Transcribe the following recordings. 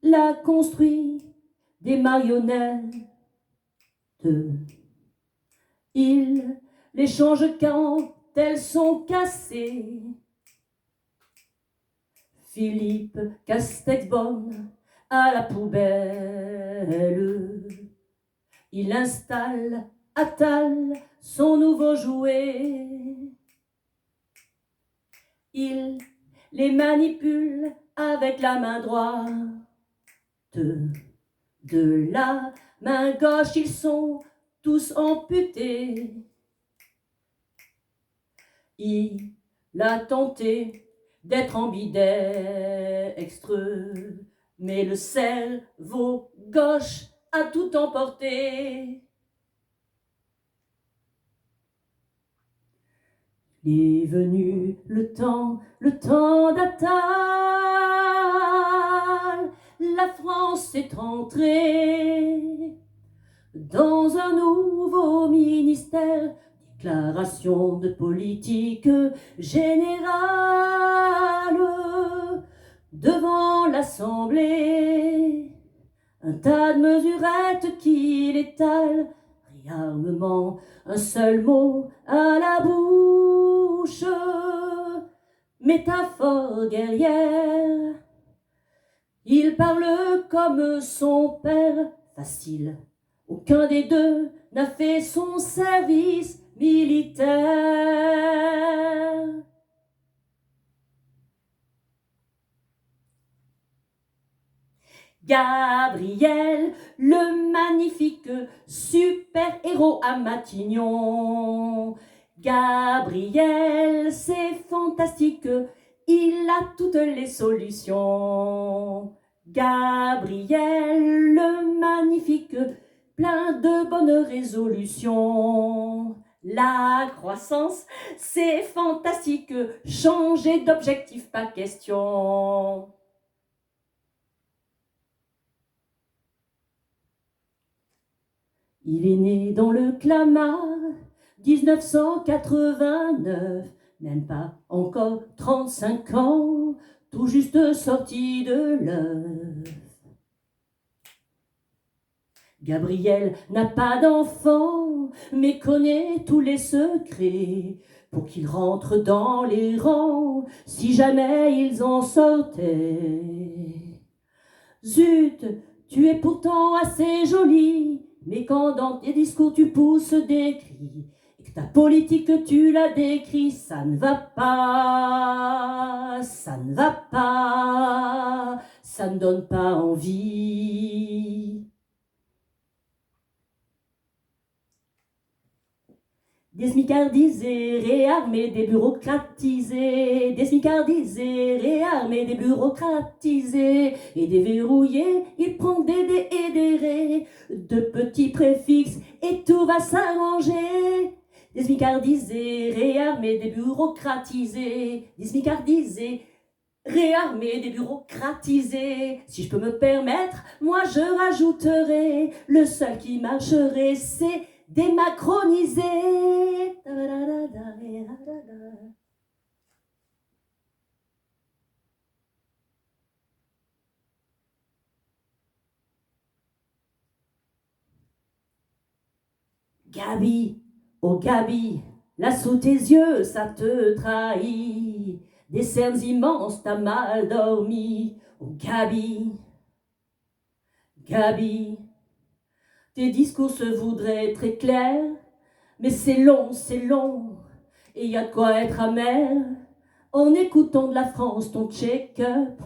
l'a construit des marionnettes. Il les change quand elles sont cassées. Philippe Castex-Bonne à la poubelle. Il installe Attal, son nouveau jouet. Il les manipule avec la main droite. De la main gauche, ils sont tous amputés. Il a tenté d'être ambidextre, mais le cerveau gauche a tout emporté. Il est venu le temps d'Attal. La France est entrée dans un nouveau ministère. Déclaration de politique générale devant l'Assemblée. Un tas de mesurettes qui l'étalent. Réarmement, un seul mot à la bouche. Métaphore guerrière. Il parle comme son père, facile. Aucun des deux n'a fait son service militaire. Gabriel, le magnifique super-héros à Matignon. Gabriel, c'est fantastique, il a toutes les solutions. Gabriel, le magnifique, plein de bonnes résolutions. La croissance, c'est fantastique, changer d'objectif, pas question. Il est né dans le Clamart, 1989, même pas encore 35 ans, tout juste sorti de l'œuf. Gabriel n'a pas d'enfant, mais connaît tous les secrets pour qu'il rentre dans les rangs, si jamais ils en sortaient. Zut, tu es pourtant assez jolie, mais quand dans tes discours tu pousses des cris, et que ta politique tu la décris, ça ne va pas, ça ne va pas, ça ne donne pas envie. Désmicardisés, réarmés, débureaucratisés, désmicardisés, réarmés, débureaucratisés, et déverrouillés, ils prennent des dés et des rés, de petits préfixes, et tout va s'arranger. Désmicardisés, réarmés, débureaucratisés, désmicardisés, réarmés, débureaucratisés. Si je peux me permettre, moi je rajouterai, le seul qui marcherait, c'est démacronisé. Gabi, oh Gabi, là sous tes yeux ça te trahit. Des cernes immenses, t'as mal dormi. Oh Gabi, Gabi, tes discours se voudraient très clairs, mais c'est long, et y a de quoi être amer. En écoutant de la France ton check-up,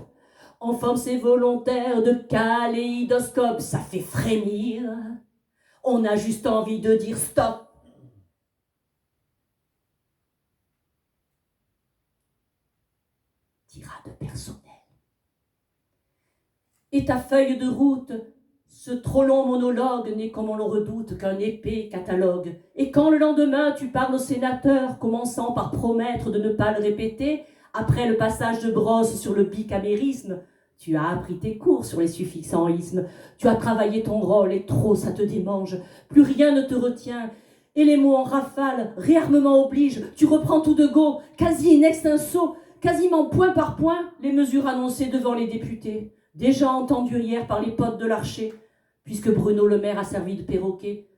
en forme c'est volontaire de kaléidoscope, ça fait frémir. On a juste envie de dire stop. Tirade personnelle. Et ta feuille de route, ce trop long monologue n'est comme on le redoute qu'un épais catalogue. Et quand le lendemain tu parles au sénateur, commençant par promettre de ne pas le répéter, après le passage de brosse sur le bicamérisme, tu as appris tes cours sur les suffixes en isme, tu as travaillé ton rôle et trop ça te démange, plus rien ne te retient, et les mots en rafale, réarmement oblige, tu reprends tout de go, quasi in extenso, quasiment point par point, les mesures annoncées devant les députés. déjà entendu hier par les potes de l'Archer, puisque Bruno Le Maire a servi de perroquet.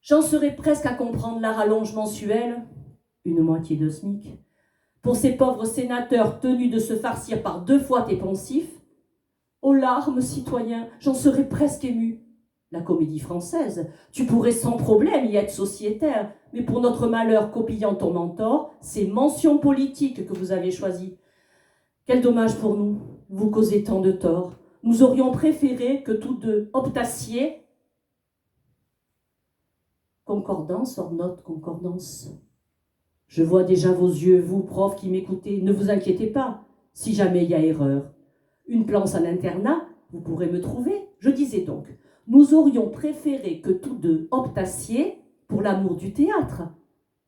J'en serais presque à comprendre la rallonge mensuelle, une moitié de SMIC, pour ces pauvres sénateurs tenus de se farcir par 2 fois tes poncifs. Aux larmes, citoyen, j'en serais presque ému. La Comédie Française, tu pourrais sans problème y être sociétaire, mais pour notre malheur, copiant ton mentor, c'est mention politique que vous avez choisi. Quel dommage pour nous, vous causez tant de tort. Nous aurions préféré que tous deux optassiez. Concordance hors note, concordance. Je vois déjà vos yeux, vous, profs qui m'écoutez. Ne vous inquiétez pas, si jamais il y a erreur. Une place en internat, vous pourrez me trouver. Je disais donc, nous aurions préféré que tous deux optassiez pour l'amour du théâtre,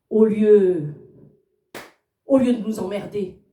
au lieu de nous emmerder.